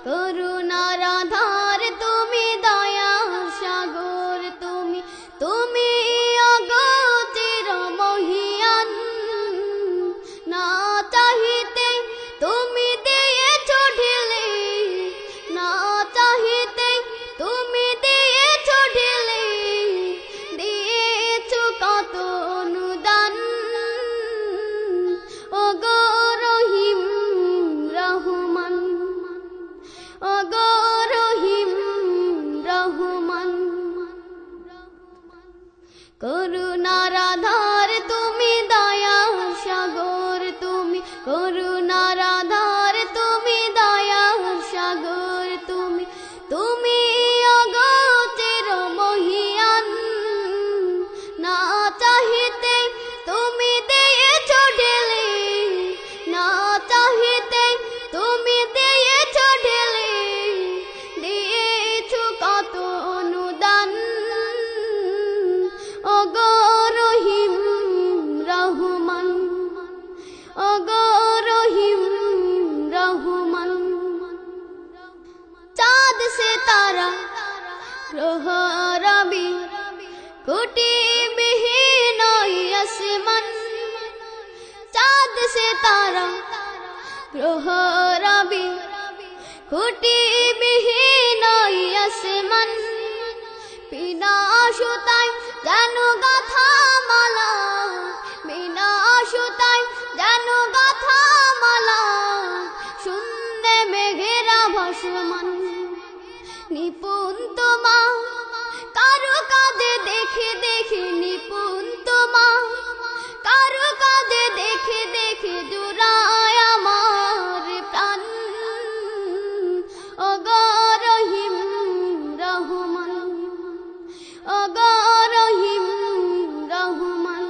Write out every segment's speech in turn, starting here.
করুণার আধার তুমি, দয়া সাগর তুমি, তুমি অগতির মহিয়ান। না চাহিতে তুমি দিয়েছ ঢেলে, না চাহিতে তুমি দিয়েছ ঢেলে, দিয়েছ কত অনুদান। ওগো রহিম রহমান, ওগো রহিম রহমান, করুণার আধার তুমি, দয়া সাগর তুমি, করুণার আধার তুমি, দয়া সাগর তুমি, তুমি অগতির মহিয়ান। না চাহিতে তুমি দিয়েছ ঢেলে, না চাহিতে তুমি দিয়েছ ঢেলে, দিয়েছ কত অনুদান। ওগো রহিম রহমান, ওগো রহিম রহমান, চাঁদ সিতারা গ্রহ রবি কোটি বিহীন আসমান। চাঁদ সিতারা গ্রহ রবি কোটি বিহীন আসমান। বিনা সুতায় যেন গাথা মালা, বিনা সুতায় যেন গাথা মালা, শূন্যে মেঘেরা ভাসমান। নিপুণ তোমা কারো কাঁধে দেখে দেখে, নিপুণ তোমা কারো কাঁধে দেখে দেখে, জুড়ায় আমার প্রাণ। ওগো রহিম রহমান, ওগো রহিম রহমান,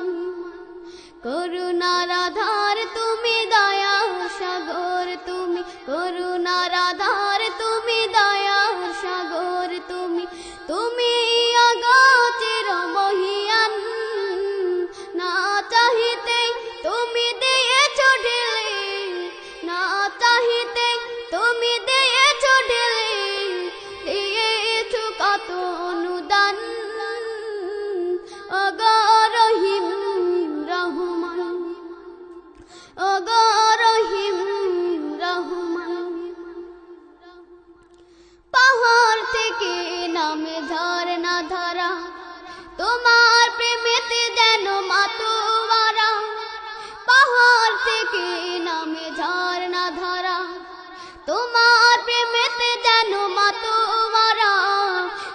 করুণার আধার তুমি, দয়া সাগর তুমি, করুণার আধার তুমি, দয়া সাগর তুমি, তুমি অগতির মহিয়ান। না চাহিতে তুমি দিয়েছ ঢেলে, না চাহিতে তুমি দিয়েছ ঢেলে, দিয়েছ কত অনুদান। ওগো রহিম রহমান, ওগো রহিম রহমান, পাহাড় থেকে নামে ঝরনা ধারা, তোমার প্রেমেতে যেন মাতোয়ারা। পাহাড় থেকে নামে ঝরনা ধারা, তোমার প্রেমেতে যেন মাতোয়ারা।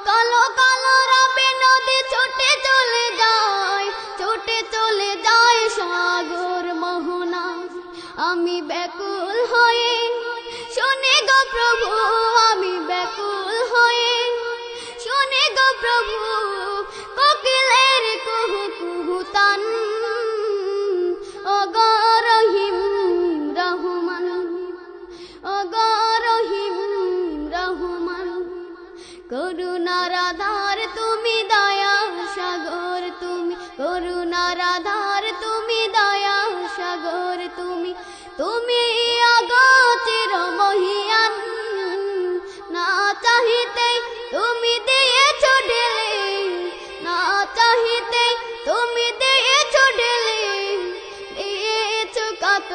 কালো কালো রবে নদী ছুটে চলে যায়, ছুটে চলে যায় সাগর মোহনা। আমি ব্যাকুল হয়ে শোনে গো প্রভু, আমি ব্যাকুল হয়ে শোনে গো প্রভু, কোকিলের কুহু কুহু তান। ওগো রহিম রহমান, ওগো রহিম রহমান, করুণার আধার তুমি, দয়া সাগর তুমি, করুণার আধার তুমি, দয়া সাগর তুমি, তুমি অগতির মহিয়ান। না চাহিতে তুমি দিয়েছ ঢেলে, না চাহিতে তুমি দিয়েছ ঢেলে, দিয়েছ কত